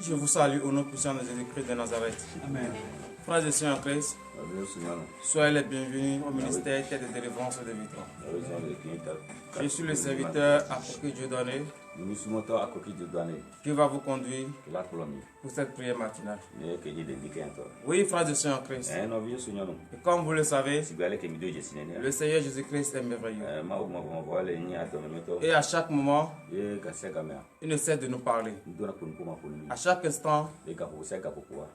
Je vous salue au nom puissant de Jésus-Christ de Nazareth. Amen. Frères et sœurs en Christ, soyez les bienvenus au ministère de délivrance et de victoire. Je suis le serviteur Akoki Dieudonné qui va vous conduire pour cette prière matinale. Oui, frères et sœurs en Christ, et comme vous le savez, le Seigneur Jésus-Christ est merveilleux. Et à chaque moment, il ne cesse de nous parler. À chaque instant,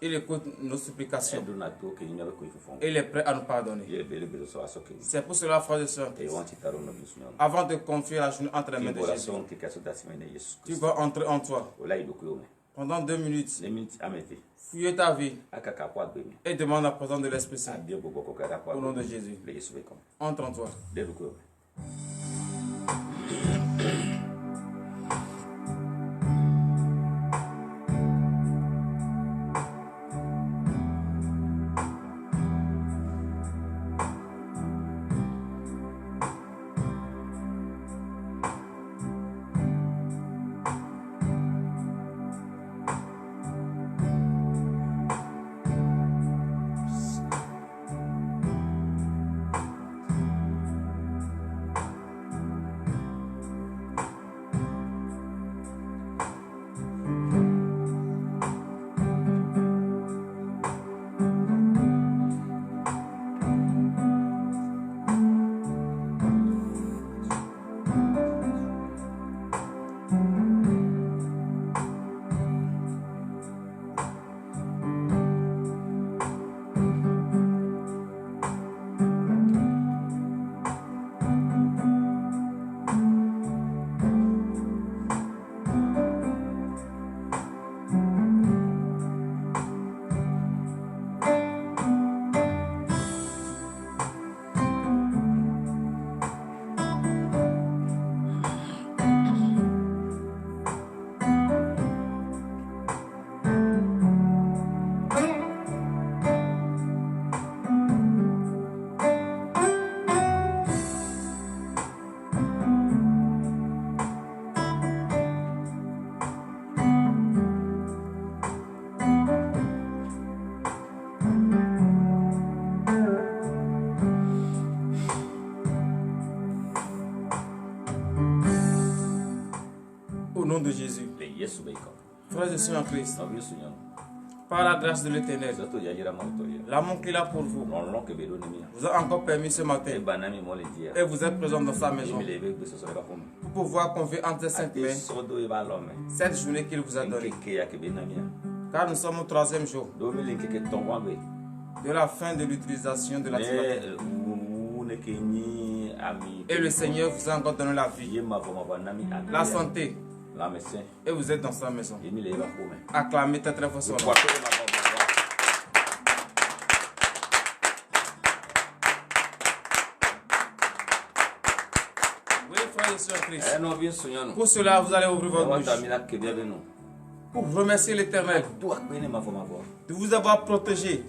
il écoute nos supplications. Il est prêt à nous pardonner. C'est pour cela, frères et sœurs, avant de confier la journée entre les mains de Jésus, tu vas entrer en toi. Pendant 2 minutes, fouille ta vie et demande la présence de l'Esprit Saint. Au nom de Jésus. Entre en toi. Au nom de Jésus. Frères et sœurs en Christ, par la grâce de l'Éternel, l'amour qu'il a pour vous, vous a encore permis ce matin et vous êtes présent dans sa maison pour pouvoir confier entre ses saintes mains cette journée qu'il vous a donnée. Car nous sommes au 3e jour de la fin de l'utilisation de la thématique. Et le Seigneur vous a encore donné la vie, la santé. Et vous êtes dans sa maison. Acclamez très très fort son nom. Oui, frères et sœurs Christ. Pour cela, vous allez ouvrir votre bouche pour remercier l'Éternel de vous avoir protégé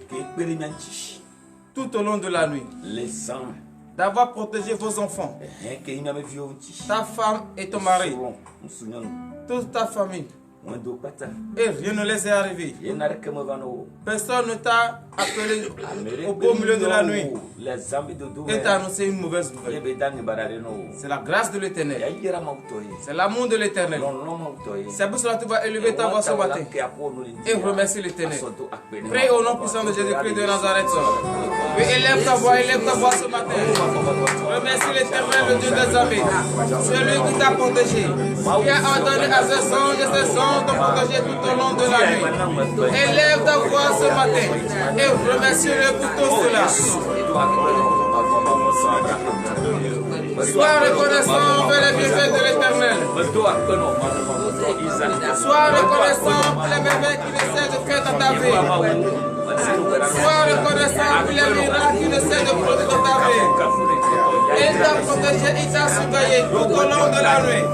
tout au long de la nuit, d'avoir protégé vos enfants, ta femme et ton mari, toute ta famille, et rien ne les est arrivé. Personne ne t'a appelé au beau milieu de la nuit et t'a annoncé une mauvaise nouvelle. C'est la grâce de l'Éternel, c'est l'amour de l'Éternel. C'est pour cela que tu vas élever ta voix ce matin et remercier l'Éternel. Prie au nom puissant de Jésus-Christ de Nazareth. Oui, élève ta voix ce matin. Remercie l'Éternel, le Dieu des armées, celui qui t'a protégé, qui a ordonné à ses anges et ses anges de protéger tout au long de la nuit. Élève ta voix ce matin et remercie-le pour tout cela. Sois reconnaissant pour les bienfaits de l'Éternel. Sois reconnaissant pour les merveilles qu'il essaie de faire dans ta vie. Sois reconnaissant pour les miracles qu'il essaie de produire dans ta vie. Il t'a protégé, il t'a surveillé tout au long de la nuit.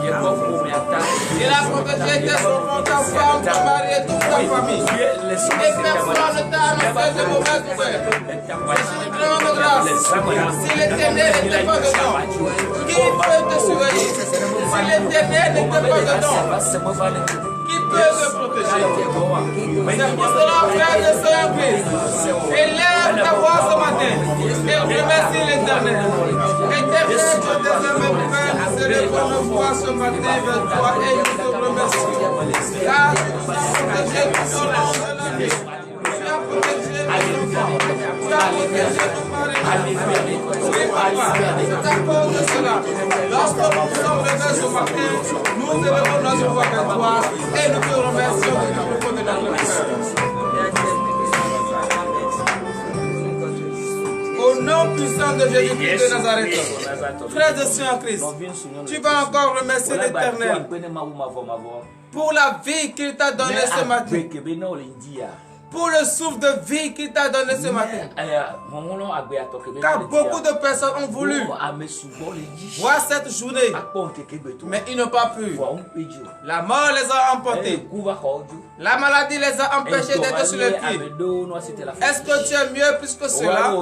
Il a protégé tes enfants, ta femme, ton mari et toute ta famille. Et personne ne t'a annoncé de mauvaises nouvelles. C'est une grande grâce. Si l'Éternel n'était pas dedans, qui peut te surveiller? Si l'Éternel n'était pas dedans, qui peut te protéger. C'est pour cela, frère de Sœur Christ, élève ta voix ce matin et remercie l'Éternel. Éternel, Dieu des hommes, Père, nous élevons nos voix ce matin vers toi et nous te remercions. Car tu as protégé tout au long de l'année. Tu as protégé nos enfants. Tu as protégé nos maris. Oui, papa, c'est à cause de cela. Lorsque nous sommes levés ce matin, nous élevons notre voix vers toi et nous te remercions du propos de notre cœur. Au nom puissant de Jésus-Christ de Nazareth, frères et sœurs en Christ, tu vas encore remercier l'Éternel pour la vie qu'il t'a donnée ce matin, pour le souffle de vie qu'il t'a donné ce matin. Car beaucoup de personnes ont voulu voir cette journée, mais ils n'ont pas pu. La mort les a emportés. La maladie les a empêchés d'être sur les pieds. Est-ce que tu es mieux plus que cela?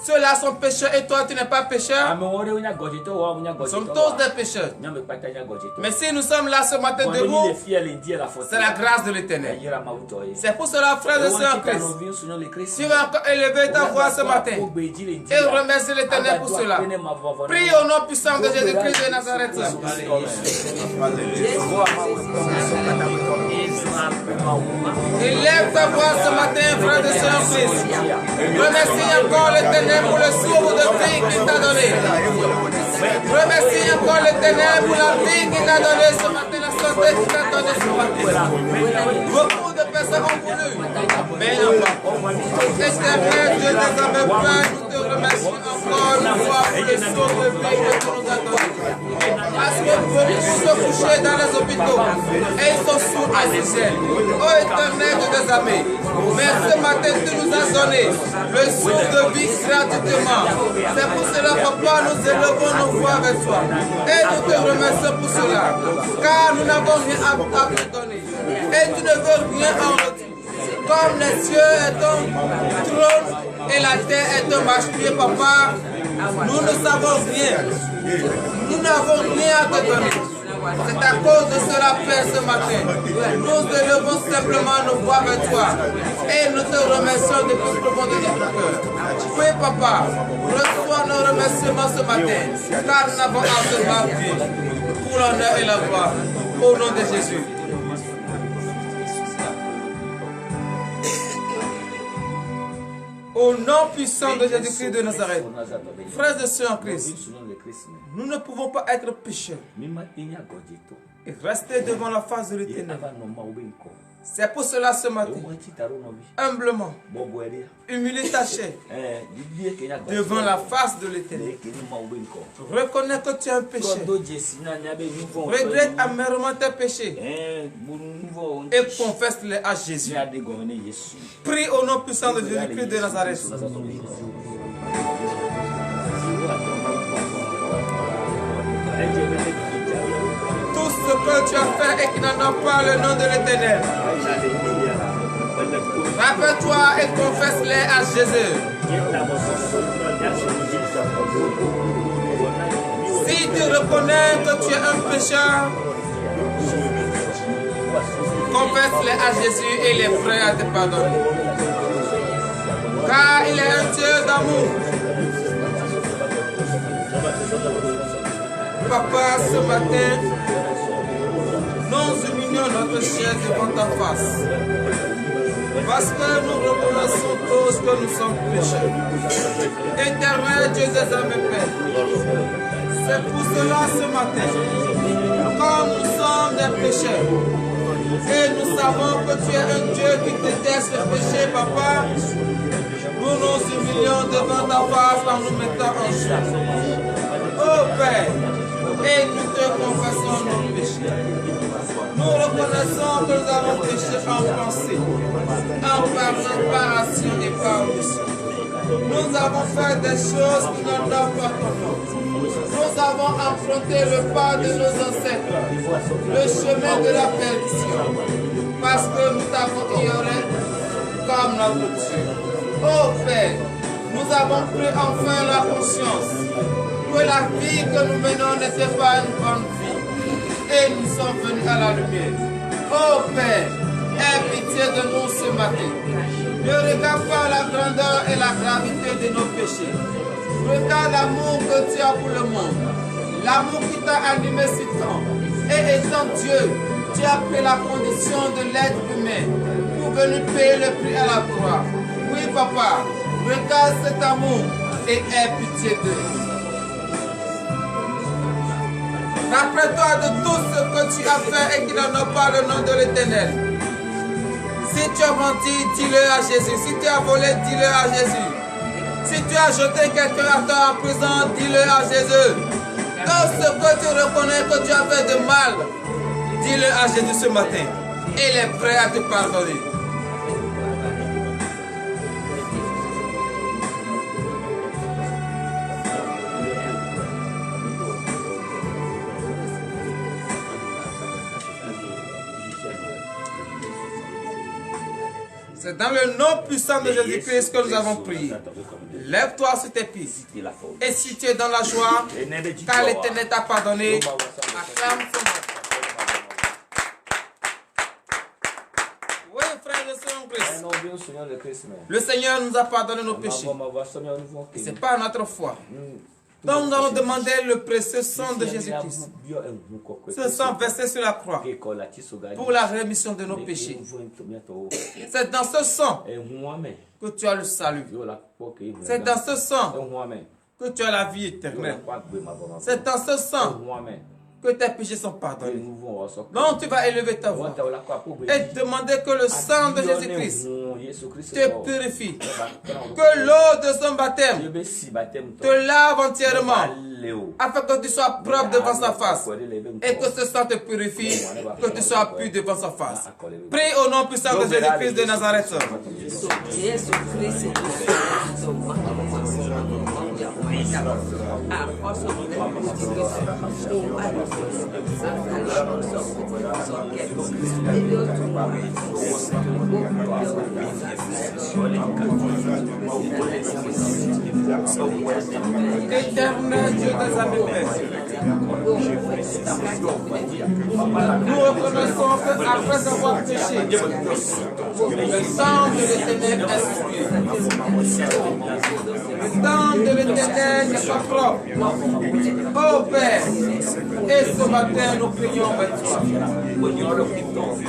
Ceux-là sont pécheurs et toi tu n'es pas pécheur. Nous sommes tous des pécheurs. Mais si nous sommes là ce matin debout, c'est la grâce de l'Éternel. C'est pour cela, frères et sœurs en Christ, tu vas encore élever ta voix ce matin et remercier l'Éternel pour cela. Prie au nom puissant de Jésus-Christ de Nazareth. Élève ta voix ce matin, frères et sœurs en Christ. Remercie encore l'Éternel pour le souffle de vie qu'il t'a donné. Remercie encore l'Éternel pour la vie qu'il t'a donné ce matin, la santé qu'il t'a donné ce matin. Beaucoup de personnes ont voulu, mais non pas. Éternel, Dieu des hommes, Père, nous te remercions encore une fois pour le souffle de vie que tu nous as donné. Parce que beaucoup sont couchés dans les hôpitaux et ils sont sous oxygène. Oh Éternel, Dieu des hommes, mais ce matin tu nous as donné le souffle de vie gratuitement. C'est pour cela, papa, nous élevons nos voix avec toi. Et nous te remercions pour cela. Car nous n'avons rien à te donner. Et tu ne veux rien en retour. Comme les cieux est ton trône et la terre est ton marche-pied, papa, nous ne savons rien. Nous n'avons rien à te donner. C'est à cause de cela, Père, ce matin. Nous élevons simplement nos voix vers toi. Et nous te remercions depuis le profond de notre cœur. Oui, papa, reçois nos remerciements ce matin. Car nous n'avons absolument vie. Pour l'honneur et la gloire. Au nom de Jésus. Au nom puissant de Jésus-Christ de Nazareth. Frères et sœurs en Christ, nous ne pouvons pas être pécheurs et rester devant la face de l'Éternel. C'est pour cela ce matin, humblement, humilier ta chair devant la face de l'Éternel. Reconnais que tu es un pécheur. Regrette amèrement tes péchés et confesse-les à Jésus. Prie au nom puissant de Jésus-Christ de Nazareth. Tout ce que tu as fait et qui n'en a pas le nom de l'Éternel. Rappelle-toi et confesse-les à Jésus. Si tu reconnais que tu es un pécheur, confesse-les à Jésus et il est prêt à te pardonner. Car il est un Dieu d'amour. Papa, ce matin, nous humilions notre chair devant ta face. Parce que nous reconnaissons tous que nous sommes pécheurs. Éternel Dieu des âmes, Père. C'est pour cela ce matin, comme nous sommes des pécheurs, et nous savons que tu es un Dieu qui déteste le péché, papa, nous nous humilions devant ta face en nous mettant en joie. Oh Père, et nous te confessons nos péchés. Nous reconnaissons que nous avons péché en pensée, en parlant, par action et par omission. Nous avons fait des choses qui n'honorent pas ton nom. Nous avons emprunté le pas de nos ancêtres, le chemin de la perdition, parce que nous t'avons ignoré comme notre Dieu. Oh Père, nous avons pris enfin la conscience que la vie que nous menons n'était pas une bonne vie. Et et nous sommes venus à la lumière. Oh Père, aie pitié de nous ce matin. Ne regarde pas la grandeur et la gravité de nos péchés. Regarde l'amour que tu as pour le monde. L'amour qui t'a animé si tant. Et étant Dieu, tu as pris la condition de l'être humain pour venir payer le prix à la croix. Oui, Papa, regarde cet amour et aie pitié d'eux. Rappelle-toi de tout ce que tu as fait et qui n'honore pas le nom de l'Éternel. Si tu as menti, dis-le à Jésus. Si tu as volé, dis-le à Jésus. Si tu as jeté quelqu'un à toi en prison, dis-le à Jésus. Tout ce que tu reconnais que tu as fait de mal, dis-le à Jésus ce matin. Il est prêt à te pardonner. C'est dans le nom puissant de Jésus-Christ que nous avons prié. Lève-toi sur tes pieds. Et si tu es dans la joie, car l'Éternel t'a pardonné, acclame son nom. Oui, frère de Christ. Le Seigneur nous a pardonné nos péchés. Et ce n'est pas notre foi. Donc nous allons demander le précieux sang de Jésus-Christ. Ce sang versé sur la croix pour la rémission de nos péchés. C'est dans ce sang que tu as le salut. C'est dans ce sang que tu as la vie éternelle. C'est dans ce sang que tes péchés sont pardonnés. Donc tu vas élever ta voix et demander que le sang de Jésus-Christ te purifie. Que l'eau de son baptême te lave entièrement afin que tu sois propre devant sa face et que ce sang te purifie, que tu sois pur devant sa face. Prie au nom puissant de Jésus-Christ de Nazareth. Éternel Dieu des armées, nous reconnaissons qu'après avoir péché, le sang de l'Éternel est souillé. Le sang de l'Éternel n'est pas propre. Oh Père, et ce matin nous prions avec toi.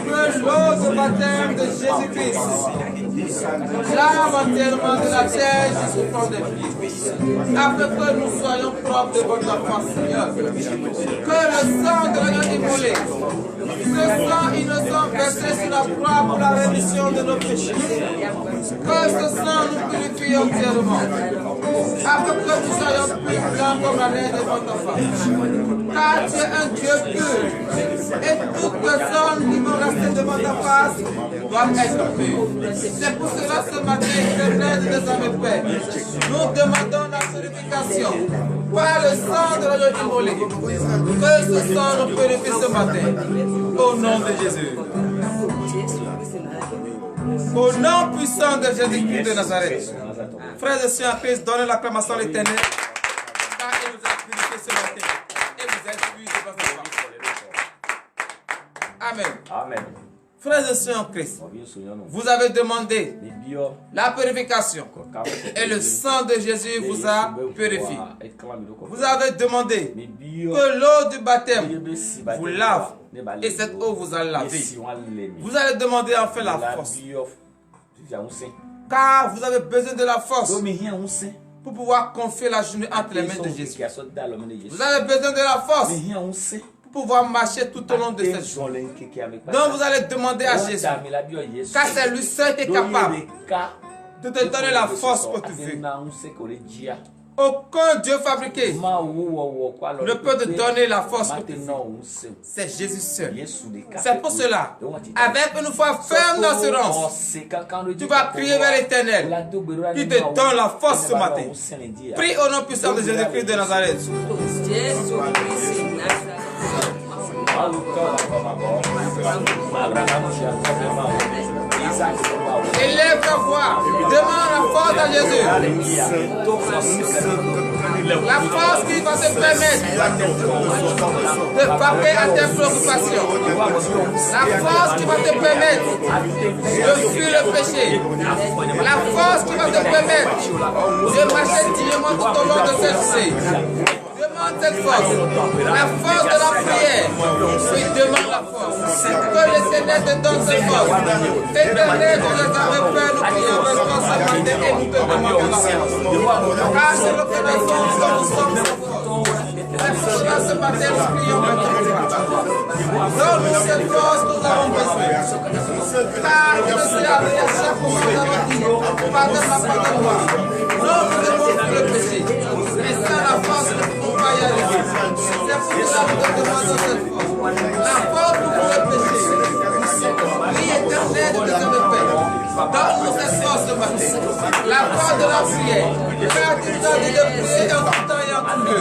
Que l'eau de baptême de Jésus-Christ lave entièrement de la terre jusqu'au fond des pieds, afin que nous soyons propres devant ta face, Seigneur. Que le sang de l'agneau immolé, ce sang innocent versé sur la croix pour la rémission de nos péchés, que ce sang nous purifie entièrement, afin que nous soyons plus blancs comme la neige devant ta face. Car tu es un Dieu pur, et toute personne qui va rester devant ta face doit être pure. C'est pour cela ce matin, Éternel de nos âmes, Père, nous demandons la purification par le sang de l'agneau immolé. Que ce sang nous purifie ce matin. Au nom de Jésus. Au nom puissant de Jésus-Christ de Nazareth. Frères et sœurs en Christ, donnez l'acclamation à l'Éternel. Car il nous a purifié ce matin. Et vous êtes purs devant sa face. Amen. Amen. Frères et sœurs en Christ, vous avez demandé la purification et le sang de Jésus vous a purifié. Vous avez demandé que l'eau du baptême vous lave et cette eau vous a lavé. Vous allez demander enfin la force. Car vous avez besoin de la force pour pouvoir confier la journée entre les mains de Jésus. Vous avez besoin de la force pour pouvoir marcher tout au long de cette journée. Donc vous allez demander à Jésus, car c'est lui seul qui est capable de te donner la force que tu veux. Aucun Dieu fabriqué ne peut te donner la force que tu veux. C'est Jésus seul. C'est pour cela, avec une foi ferme d'assurance, tu vas crier vers l'Éternel qui te donne la force ce matin. Prie au nom puissant de Jésus-Christ de Nazareth. Élève ta voix. Demande la force à Jésus. La force qui va te permettre de frapper à tes préoccupations. La force qui va te permettre de fuir le péché. La force qui va te permettre de marcher dignement tout au long de cette vie. Demande cette force. La force de la prière. Oui, demande la force. Que l'Éternel te donne cette force. Éternel, vous les avez fait, nous prions avec toi ce matin et nous te demandons la force. Car c'est le que nous sommes sans force. Ce matin, nous prions avec toi. Donne-nous cette force que nous avons besoin. Car je sais à chaque fois que nous avons dit, pardonne-moi, pardonne-moi. Non, nous devons fuir le péché. Mais sans la force, nous ne pouvons pas y arriver. C'est pour cela que nous demandons cette force. La force pour le péché. Oui, éternel, nous devons le faire. Donne-nous cette force ce matin. La force de la prière. Car tu nous as dit de prier en tout temps et en tout lieu.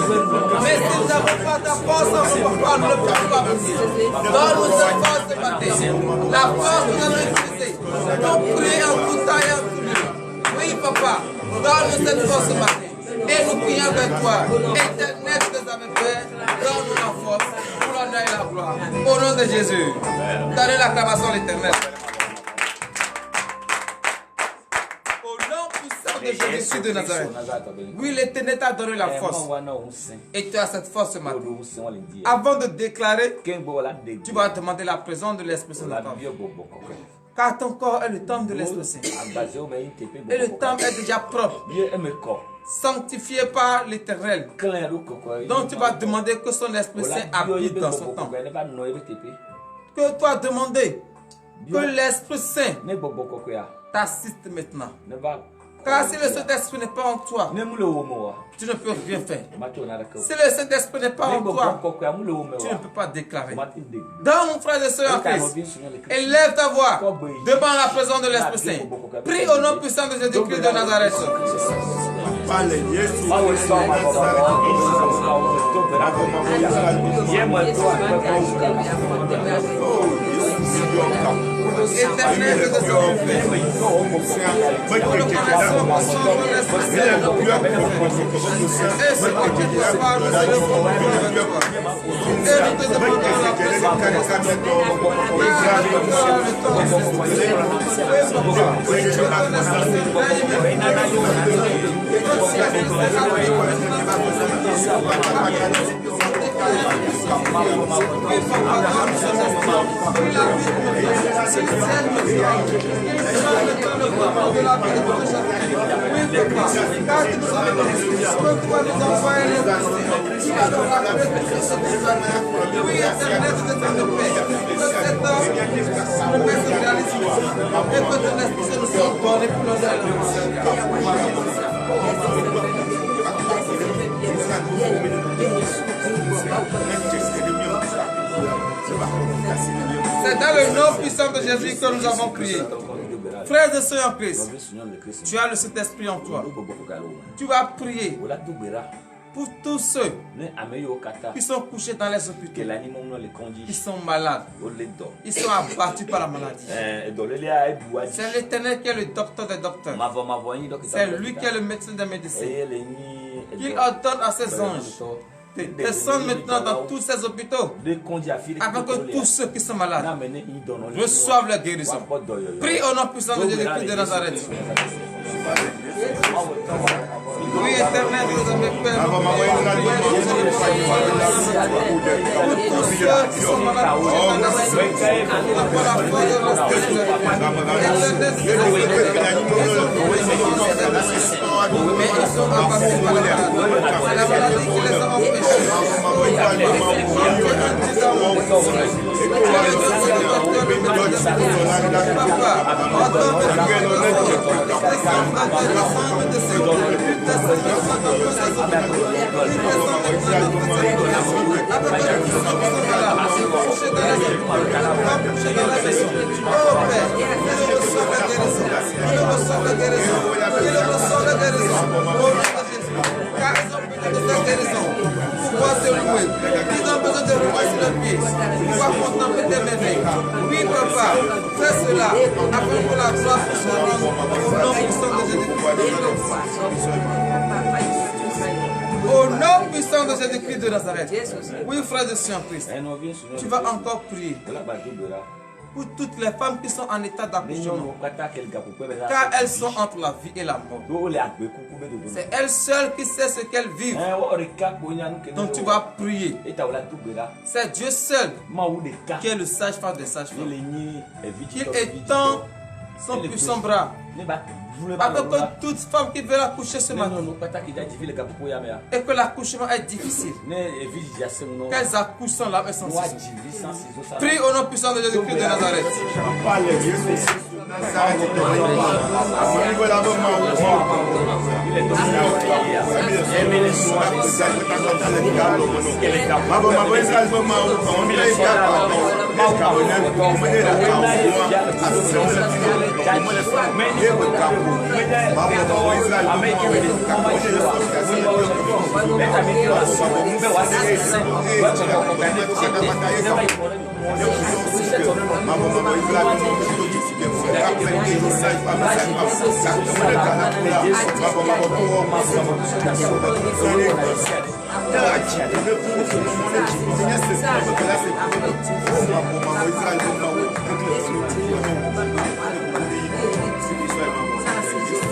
Mais si nous n'avons pas ta force, on ne peut pas, nous ne pouvons pas prier. Donne-nous cette force ce matin. La force que nous allons utiliser pour prier en tout temps et en tout lieu. Oui, papa, donne-nous cette force ce matin. Et nous prions avec toi. Éternel, tu nous avais fait. Donne-nous la force pour l'honneur et la gloire. Au nom de Jésus. Donnez l'acclamation à l'Éternel. De Jésus de Nazareth. Oui, l'Éternel t'a donné la force. Et tu as cette force ce matin. Avant de déclarer, tu vas demander la présence de l'Esprit Saint dans ta vie. Car ton corps est le temple de l'Esprit Saint. Et le temple est déjà propre, sanctifié par l'Éternel. Donc tu vas demander que son Esprit Saint habite dans son temple. Que tu as demandé que l'Esprit Saint t'assiste maintenant. Car si le Saint-Esprit n'est pas en toi, tu ne peux rien faire. Si le Saint-Esprit n'est pas en toi, tu ne peux pas déclarer. Dans mon frère et soeur en Christ, élève ta voix devant la présence de l'Esprit Saint. Prie au nom puissant de Jésus-Christ de Nazareth. Éternel, que te C'est dans le nom puissant de Jésus que nous avons prié. Frères et sœurs en Christ, tu as le Saint-Esprit en toi. Tu vas prier pour tous ceux qui sont couchés dans les hôpitaux, qui sont malades, ils sont abattus par la maladie. C'est l'Éternel qui est le docteur des docteurs. C'est lui qui est le médecin des médecins. Il ordonne à ses anges de descendre maintenant dans tous ces hôpitaux afin que tous ceux qui sont malades reçoivent la guérison. Prie au nom puissant de Jésus-Christ de Nazareth. Oui, éternel, nous avons fait pour tous ceux qui sont malades, mais ils sont abattus par la maladie qui les a empêchés. Ils ont besoin de le pied. Tu vas contempler tes merveilles. Oui, papa, fais cela afin que la gloire puisse rendre au nom puissant de Jésus-Christ. Au nom puissant de Jésus-Christ de Nazareth. Oui, frère de Saint-Christ, tu vas encore prier pour toutes les femmes qui sont en état d'accouchement, car elles sont entre la vie et la mort. C'est elles seules qui savent ce qu'elles vivent. Donc tu vas prier. C'est Dieu seul qui est le sage-femme des sages-femmes. Il étend son puissant bras afin que toute femme qui veut accoucher ce matin et que l'accouchement est difficile, qu'elles accouchent sans l'âme et sans ciseaux. Prie au nom puissant de Jésus-Christ de Nazareth.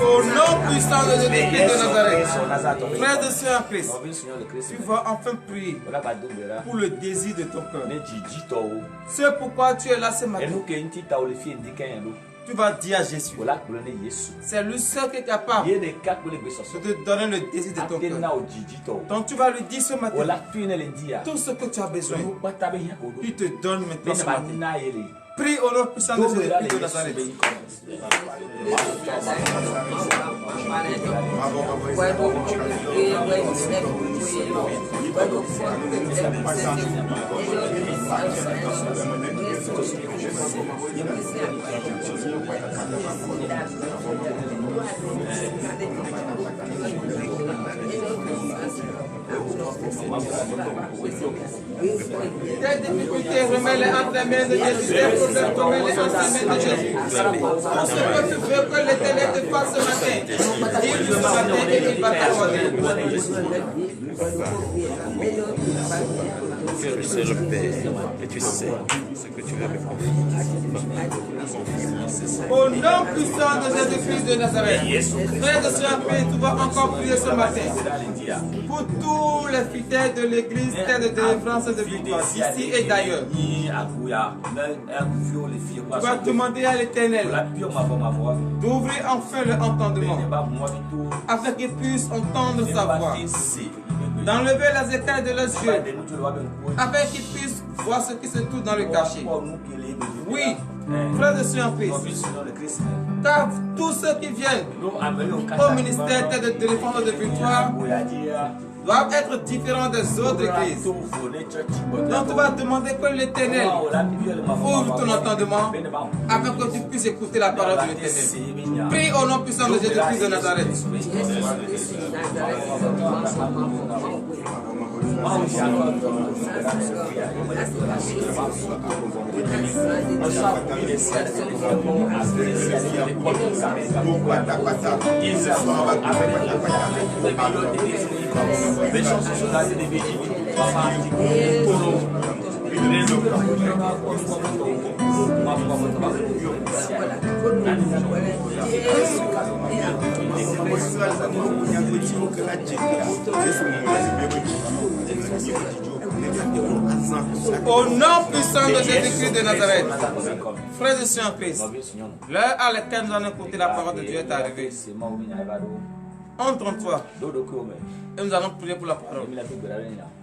Au nom puissant de Jésus-Christ de Nazareth, frère de Saint-Christ, tu vas enfin prier pour le désir de ton cœur. C'est pourquoi tu es là ce matin. Tu vas dire à Jésus, c'est lui seul qui est capable de te donner le désir de ton cœur. Donc tu vas lui dire ce matin tout ce que tu as besoin. Il te donne maintenant ce matin. Prie au nom puissant de Jésus-Christ de Nazareth. Tes difficultés, remets-les entre les mains de Jésus. Tes problèmes, remets-les entre les mains de Jésus. Tout ce que tu veux que l'Éternel te fasse ce matin, dis-lui ce matin et il va t'accorder. Tu sais le Père et tu sais ce que tu vas me confier. Au nom puissant de Jésus-Christ de Nazareth, frère de Saint-Pierre, tu vas encore prier ce matin pour tous les fidèles de l'église, terre de délivrance et de victoire, ici et d'ailleurs. Tu vas demander à l'Éternel d'ouvrir enfin leur entendement afin qu'ils puissent entendre sa voix, d'enlever les écailles de leurs yeux afin qu'ils puissent voir ce qui se trouve dans le cachet. Oui, frère de Saint-Christ, car tous ceux qui viennent au ministère de défense et de victoire doivent être différents des autres églises. Donc tu vas demander que l'Éternel ouvre ton entendement afin que tu puisses écouter la parole de l'Éternel. Prie au nom puissant de Jésus-Christ de Nazareth. Au nom puissant de Jésus-Christ de Nazareth, frères et sœurs en Christ, l'heure à laquelle nous allons écouter la parole de Dieu est arrivée. Entre en toi et nous allons prier pour la parole.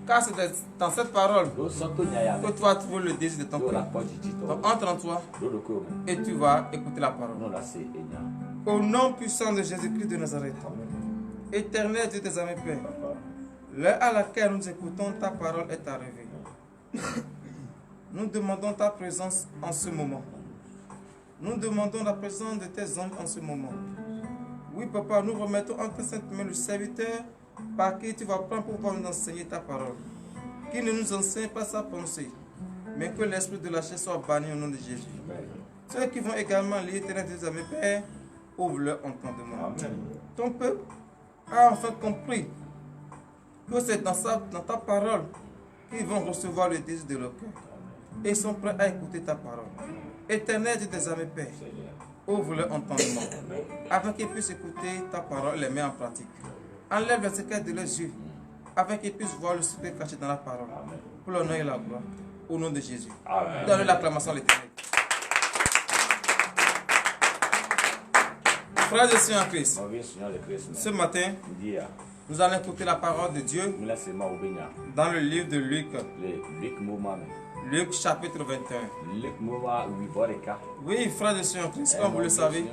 Car c'est dans cette parole que tu vas trouver le désir de ton cœur. Donc entre en toi et tu vas écouter la parole. Au nom puissant de Jésus-Christ de Nazareth, éternel Dieu des armées, Père, l'heure à laquelle nous écoutons ta parole est arrivée. Nous demandons ta présence en ce moment. Nous demandons la présence de tes anges en ce moment. Oui, papa, nous remettons entre tes saintes mains le serviteur par qui tu vas prendre pour pouvoir nous enseigner ta parole. Qu'il ne nous enseigne pas sa pensée, mais que l'esprit de la chair soit banni au nom de Jésus. Ceux qui vont également lire Éternel Dieu des armées, Père, ouvre leur entendement. Ton peuple a enfin compris que c'est dans ta parole qu'ils vont recevoir le désir de leur cœur. Et ils sont prêts à écouter ta parole. Éternel Dieu des armées, Père, ouvre leur entendement, afin qu'ils puissent écouter ta parole et les mettre en pratique. Enlève les secrets de leurs yeux, afin qu'ils puissent voir le secret caché dans la parole. Pour l'honneur et la gloire, au nom de Jésus. Donne l'acclamation à l'Éternel. Frères et sœurs en Christ, ce matin, nous allons écouter la parole de Dieu dans le livre de Luc. Luc chapitre 21. Oui, frères et sœurs en Christ, comme vous le savez,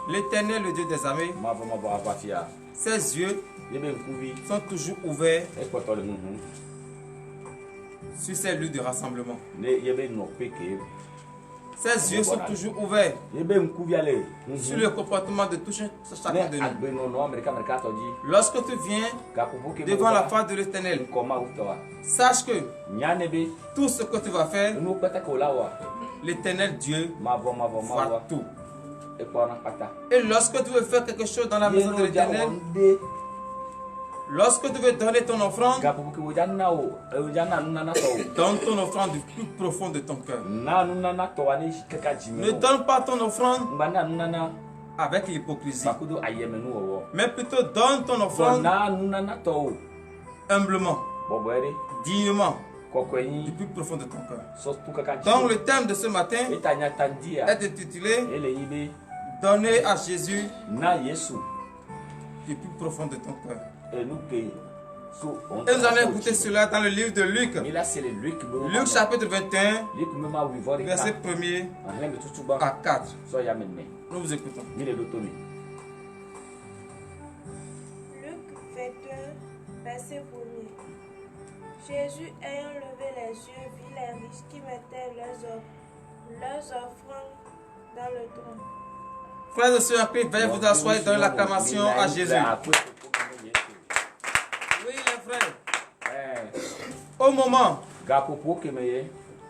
l'Éternel, le Dieu des armées, ses yeux sont toujours ouverts sur ces lieux de rassemblement. Ses yeux sont toujours ouverts sur le comportement de tout chacun de nous. Lorsque tu viens devant la face de l'Éternel, sache que tout ce que tu vas faire, l'Éternel Dieu voit tout. Et lorsque tu veux faire quelque chose dans la maison de l'Éternel, lorsque tu veux donner ton offrande, donne ton offrande du plus profond de ton cœur. Ne donne pas ton offrande avec l'hypocrisie, mais plutôt donne ton offrande humblement, dignement, du plus profond de ton cœur. Donc le thème de ce matin est intitulé « Donner à Jésus du plus profond de ton cœur ». Et nous allons écouter cela dans le livre de Luc. Luc chapitre 21, verset 1er à 4. Nous vous écoutons. Luc 21, verset 1er. Jésus, ayant levé les yeux, vit les riches qui mettaient leurs offrandes dans le trône. Frères et sœurs en Christ, veuillez vous asseoir et donner l'acclamation à Jésus. Oui, les frères. Au moment,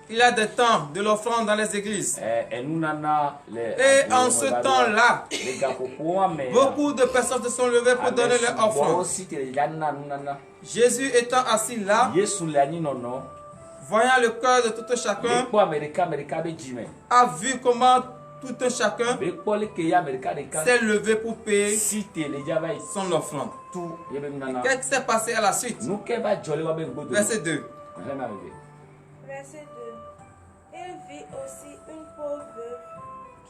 il y a des temps de l'offrande dans les églises. Et en ce temps-là, beaucoup de personnes se sont levées pour donner leur offrande. Jésus étant assis là, voyant le cœur de tout un chacun, a vu comment tout un chacun s'est levé pour payer son offrande. Qu'est-ce qui s'est passé à la suite? Verset 2. Verset 2. Il vit aussi une pauvre veuve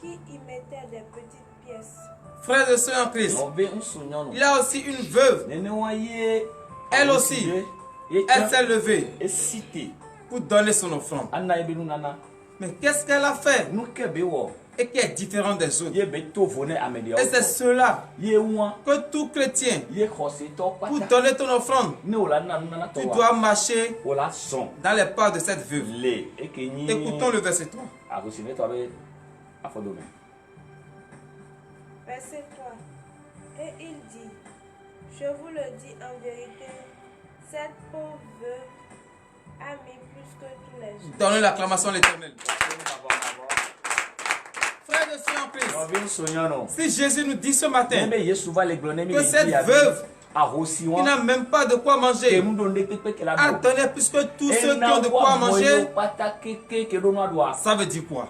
qui y mettait des petites pièces. Frères et sœurs en Christ, il y a aussi une veuve. Elle aussi, elle s'est levée pour donner son offrande. Mais qu'est-ce qu'elle a fait et qui est différent des autres? Et c'est cela que tout chrétien, pour donner ton offrande, tu dois marcher dans les pas de cette veuve. Écoutons le verset 3. Verset 3. Et il dit, je vous le dis en vérité, cette pauvre veuve a mis plus que tous les autres. Donnez l'acclamation à l'Éternel. Frères et sœurs en Christ, si Jésus nous dit ce matin que cette veuve qui n'a même pas de quoi manger a donné plus que tous ceux qui ont de quoi manger, ça veut dire quoi?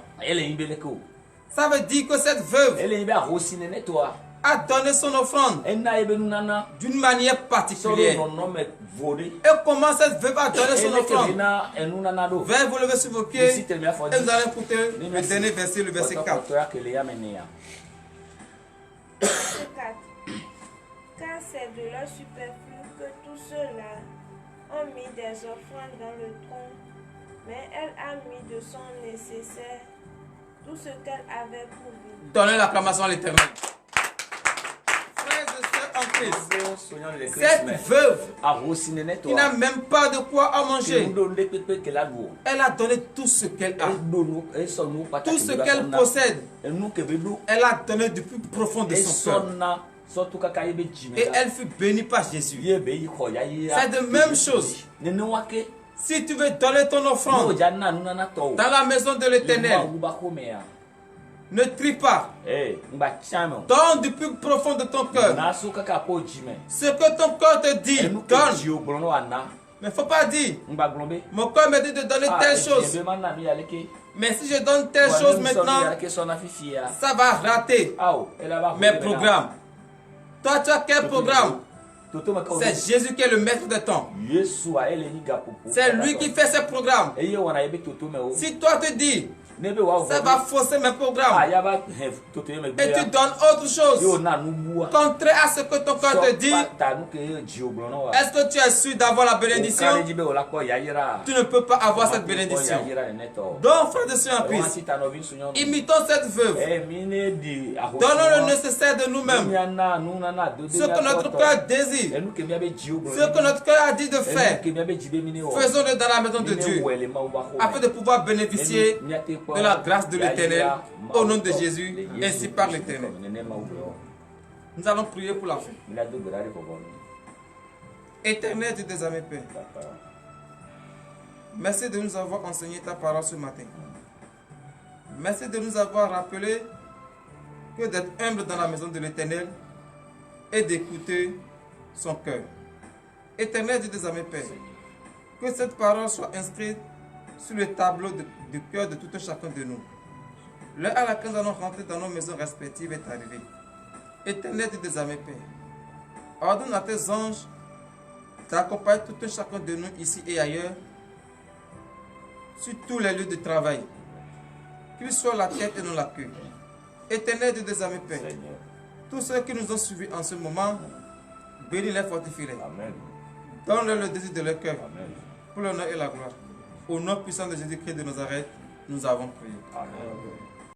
Ça veut dire que cette veuve a donné son offrande d'une manière particulière. Et comment cette veuve a donné son offrande? Veuillez vous lever sur vos pieds et vous allez écouter le dernier verset, le verset 4. Verset 4. Car c'est de leur superflu que tous ceux-là ont mis des offrandes dans le trône, mais elle a mis de son nécessaire tout ce qu'elle avait pour vivre. Donnez l'acclamation à l'Éternel. Frères et sœurs en Christ, cette veuve qui n'a même pas de quoi à manger, elle a donné tout ce qu'elle a, tout ce qu'elle possède. Elle a donné du plus profond de son cœur. Et elle fut bénie par Jésus. C'est de même chose Si tu veux donner ton offrande dans la maison de l'Éternel, ne trie pas. Donne du plus profond de ton cœur. Ce que ton cœur te dit, donne. Mais il ne faut pas dire, mon cœur me dit de donner telle chose. Mais si je donne telle chose maintenant, ça va rater mes programmes. Toi, tu as quel programme? C'est Jésus qui est le maître de temps. C'est lui qui fait ses programmes. Si toi te dis, ça va fausser mes programmes, et tu donnes autre chose, contraire à ce que ton cœur te dit, est-ce que tu es sûr d'avoir la bénédiction? Tu ne peux pas avoir cette bénédiction. Donc, frère de Seigneur en Christ, imitons cette veuve. Donnons le nécessaire de nous-mêmes. Ce que notre cœur désire, ce que notre cœur a dit de faire, faisons-le dans la maison de Dieu, afin de pouvoir bénéficier de la grâce de l'Éternel, au nom de Jésus, ainsi par l'Éternel. Nous allons prier pour la fin. Éternel Dieu des armées, Père, merci de nous avoir enseigné ta parole ce matin. Merci de nous avoir rappelé que d'être humble dans la maison de l'Éternel et d'écouter son cœur. Éternel Dieu des armées, Père, que cette parole soit inscrite sur le tableau du cœur de tout un chacun de nous. L'heure à laquelle nous allons rentrer dans nos maisons respectives est arrivée. Éternel Dieu des armées, Père, ordonne à tes anges d'accompagner tout un chacun de nous ici et ailleurs, sur tous les lieux de travail, qu'ils soient la tête et non la queue. Éternel Dieu des armées, Père, tous ceux qui nous ont suivis en ce moment, bénis-les, fortifie-les. Donne-leur le désir de leur cœur, pour l'honneur et la gloire. Au nom puissant de Jésus-Christ de Nazareth, nous avons prié. Amen.